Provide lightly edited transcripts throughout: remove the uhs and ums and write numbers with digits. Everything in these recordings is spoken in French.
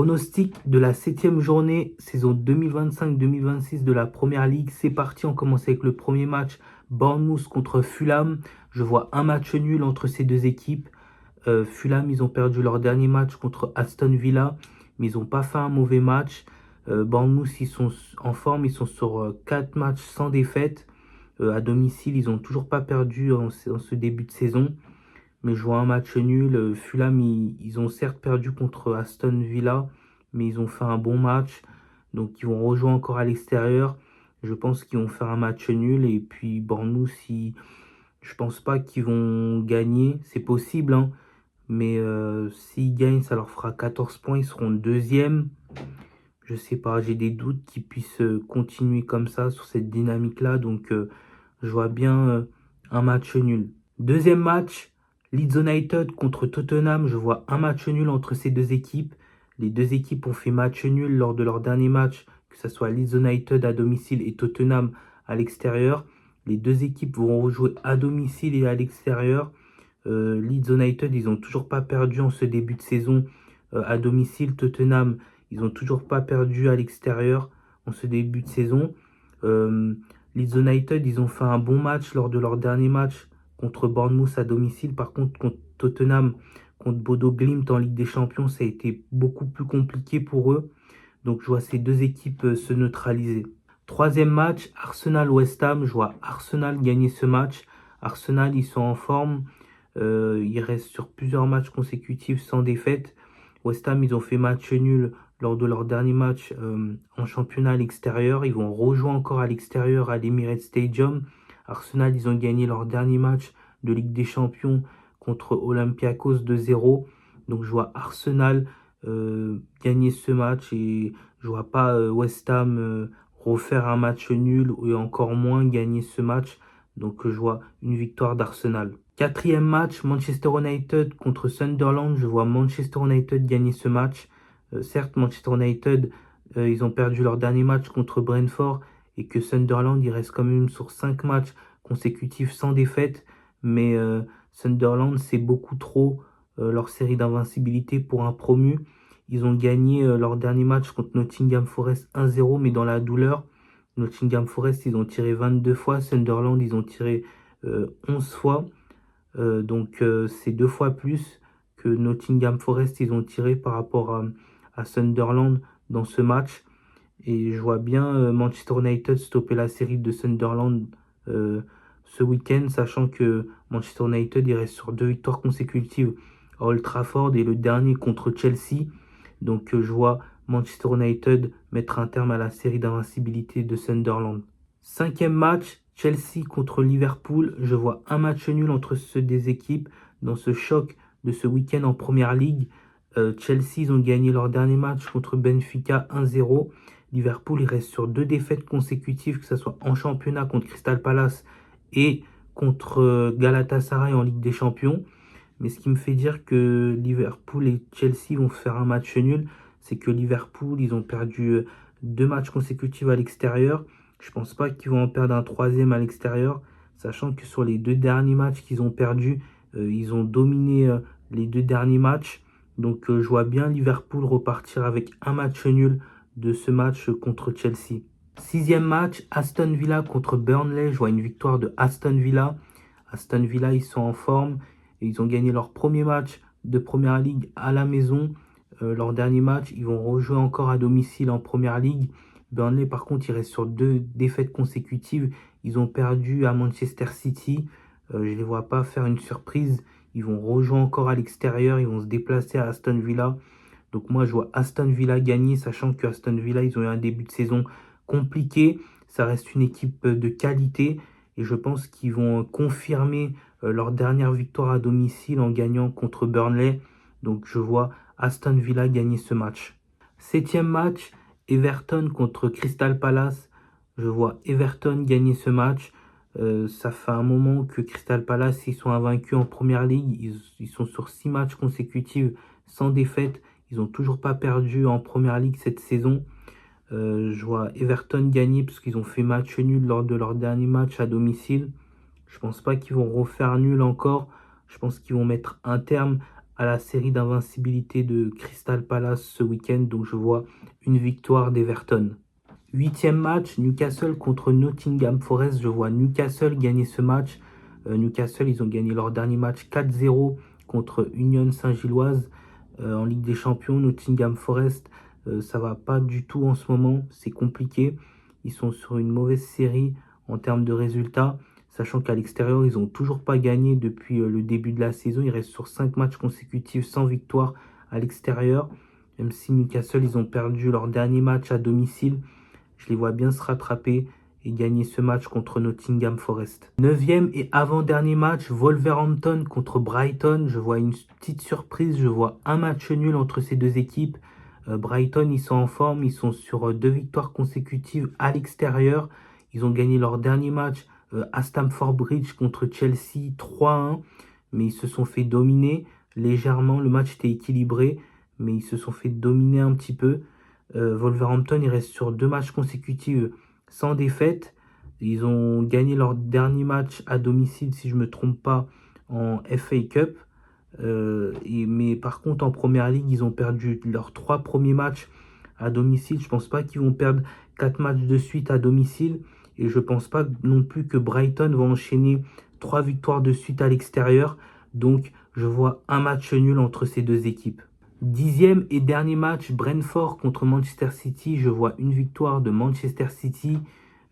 Pronostic de la 7e journée, saison 2025-2026 de la Première Ligue. C'est parti, on commence avec le premier match. Bournemouth contre Fulham. Je vois un match nul entre ces deux équipes. Fulham, ils ont perdu leur dernier match contre Aston Villa, mais ils n'ont pas fait un mauvais match. Bournemouth, ils sont en forme, ils sont sur 4 matchs sans défaite. À domicile, ils n'ont toujours pas perdu en ce début de saison. Mais je vois un match nul. Fulham, ils ont certes perdu contre Aston Villa, mais ils ont fait un bon match. Donc ils vont rejouer encore à l'extérieur. Je pense qu'ils vont faire un match nul. Et puis Bournemouth, je pense pas qu'ils vont gagner. C'est possible, hein. Mais s'ils gagnent, ça leur fera 14 points. Ils seront deuxième. Je sais pas, j'ai des doutes qu'ils puissent continuer comme ça sur cette dynamique-là. Donc je vois bien un match nul. Deuxième match. Leeds United contre Tottenham, je vois un match nul entre ces deux équipes. Les deux équipes ont fait match nul lors de leur dernier match, que ce soit Leeds United à domicile et Tottenham à l'extérieur. Les deux équipes vont rejouer à domicile et à l'extérieur. Leeds United, ils n'ont toujours pas perdu en ce début de saison à domicile. Tottenham, ils n'ont toujours pas perdu à l'extérieur en ce début de saison. Leeds United, ils ont fait un bon match lors de leur dernier match contre Bournemouth à domicile. Par contre, contre Tottenham, contre Bodo Glimt en Ligue des Champions, ça a été beaucoup plus compliqué pour eux. Donc je vois ces deux équipes se neutraliser. Troisième match, Arsenal-West Ham. Je vois Arsenal gagner ce match. Arsenal, ils sont en forme. Ils restent sur plusieurs matchs consécutifs sans défaite. West Ham, ils ont fait match nul lors de leur dernier match en championnat à l'extérieur. Ils vont rejouer encore à l'extérieur à l'Emirates Stadium. Arsenal, ils ont gagné leur dernier match de Ligue des Champions contre Olympiakos 2-0. Donc je vois Arsenal gagner ce match et je vois pas West Ham refaire un match nul et encore moins gagner ce match. Donc je vois une victoire d'Arsenal. Quatrième match, Manchester United contre Sunderland. Je vois Manchester United gagner ce match. Certes, Manchester United, ils ont perdu leur dernier match contre Brentford et que Sunderland, il reste quand même sur 5 matchs consécutifs sans défaite. Mais Sunderland, c'est beaucoup trop leur série d'invincibilité pour un promu. Ils ont gagné leur dernier match contre Nottingham Forest 1-0, mais dans la douleur. Nottingham Forest, ils ont tiré 22 fois. Sunderland, ils ont tiré 11 fois. Donc c'est 2 fois plus que Nottingham Forest, ils ont tiré par rapport à Sunderland dans ce match. Et je vois bien Manchester United stopper la série de Sunderland ce week-end, sachant que Manchester United il reste sur 2 victoires consécutives à Old Trafford et le dernier contre Chelsea. Donc je vois Manchester United mettre un terme à la série d'invincibilité de Sunderland. Cinquième match, Chelsea contre Liverpool. Je vois un match nul entre ces deux équipes dans ce choc de ce week-end en Première Ligue. Chelsea, ils ont gagné leur dernier match contre Benfica 1-0. Liverpool, il reste sur 2 défaites consécutives, que ce soit en championnat contre Crystal Palace et contre Galatasaray en Ligue des Champions. Mais ce qui me fait dire que Liverpool et Chelsea vont faire un match nul, c'est que Liverpool, ils ont perdu 2 matchs consécutifs à l'extérieur. Je pense pas qu'ils vont en perdre un troisième à l'extérieur, sachant que sur les 2 derniers matchs qu'ils ont perdus, ils ont dominé les 2 derniers matchs. Donc je vois bien Liverpool repartir avec un match nul de ce match contre Chelsea. Sixième match, Aston Villa contre Burnley. Je vois une victoire de Aston Villa. Aston Villa, ils sont en forme. Et ils ont gagné leur premier match de Première Ligue à la maison. Leur dernier match, ils vont rejouer encore à domicile en Première Ligue. Burnley, par contre, ils restent sur 2 défaites consécutives. Ils ont perdu à Manchester City. Je ne les vois pas faire une surprise. Ils vont rejouer encore à l'extérieur. Ils vont se déplacer à Aston Villa. Donc moi, je vois Aston Villa gagner, sachant que Aston Villa, ils ont eu un début de saison compliqué. Ça reste une équipe de qualité. Et je pense qu'ils vont confirmer leur dernière victoire à domicile en gagnant contre Burnley. Donc je vois Aston Villa gagner ce match. Septième match, Everton contre Crystal Palace. Je vois Everton gagner ce match. Ça fait un moment que Crystal Palace, ils sont invaincus en Première Ligue. Ils sont sur 6 matchs consécutifs sans défaite. Ils n'ont toujours pas perdu en Première Ligue cette saison. Je vois Everton gagner parce qu'ils ont fait match nul lors de leur dernier match à domicile. Je pense pas qu'ils vont refaire nul encore. Je pense qu'ils vont mettre un terme à la série d'invincibilité de Crystal Palace ce week-end. Donc je vois une victoire d'Everton. 8e match, Newcastle contre Nottingham Forest. Je vois Newcastle gagner ce match. Newcastle, ils ont gagné leur dernier match 4-0 contre Union Saint-Gilloise en Ligue des Champions. Nottingham Forest, ça va pas du tout en ce moment. C'est compliqué. Ils sont sur une mauvaise série en termes de résultats, sachant qu'à l'extérieur, ils n'ont toujours pas gagné depuis le début de la saison. Ils restent sur 5 matchs consécutifs sans victoire à l'extérieur. Même si Newcastle, ils ont perdu leur dernier match à domicile. Je les vois bien se rattraper et gagner ce match contre Nottingham Forest. 9e et avant-dernier match, Wolverhampton contre Brighton. Je vois une petite surprise, je vois un match nul entre ces deux équipes. Brighton, ils sont en forme, ils sont sur 2 victoires consécutives à l'extérieur. Ils ont gagné leur dernier match à Stamford Bridge contre Chelsea 3-1, mais ils se sont fait dominer légèrement. Le match était équilibré, mais ils se sont fait dominer un petit peu. Wolverhampton, ils restent sur 2 matchs consécutifs sans défaite. Ils ont gagné leur dernier match à domicile, si je ne me trompe pas, en FA Cup. Mais par contre, en Première Ligue, ils ont perdu leurs 3 premiers matchs à domicile. Je ne pense pas qu'ils vont perdre 4 matchs de suite à domicile. Et je ne pense pas non plus que Brighton va enchaîner 3 victoires de suite à l'extérieur. Donc, je vois un match nul entre ces deux équipes. 10e et dernier match, Brentford contre Manchester City. Je vois une victoire de Manchester City.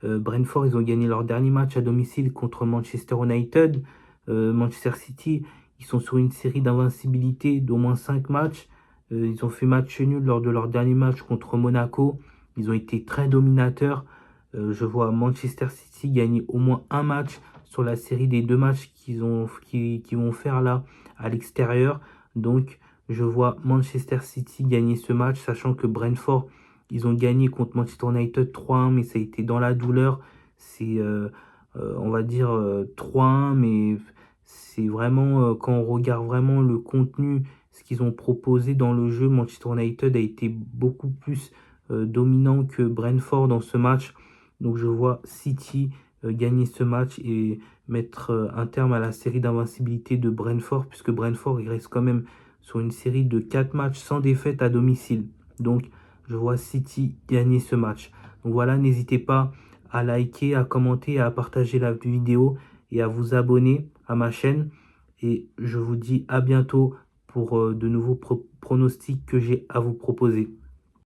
Brentford, ils ont gagné leur dernier match à domicile contre Manchester United. Manchester City, ils sont sur une série d'invincibilité d'au moins 5 matchs. Ils ont fait match nul lors de leur dernier match contre Monaco. Ils ont été très dominateurs. Je vois Manchester City gagner au moins un match sur la série des 2 matchs qu'ils vont faire là à l'extérieur. Donc, je vois Manchester City gagner ce match, sachant que Brentford, ils ont gagné contre Manchester United 3-1, mais ça a été dans la douleur. C'est, on va dire, 3-1, mais c'est vraiment, quand on regarde vraiment le contenu, ce qu'ils ont proposé dans le jeu, Manchester United a été beaucoup plus dominant que Brentford dans ce match. Donc je vois City gagner ce match et mettre un terme à la série d'invincibilité de Brentford, puisque Brentford, il reste quand même sur une série de 4 matchs sans défaite à domicile. Donc, je vois City gagner ce match. Donc voilà, n'hésitez pas à liker, à commenter, à partager la vidéo et à vous abonner à ma chaîne. Et je vous dis à bientôt pour de nouveaux pronostics que j'ai à vous proposer.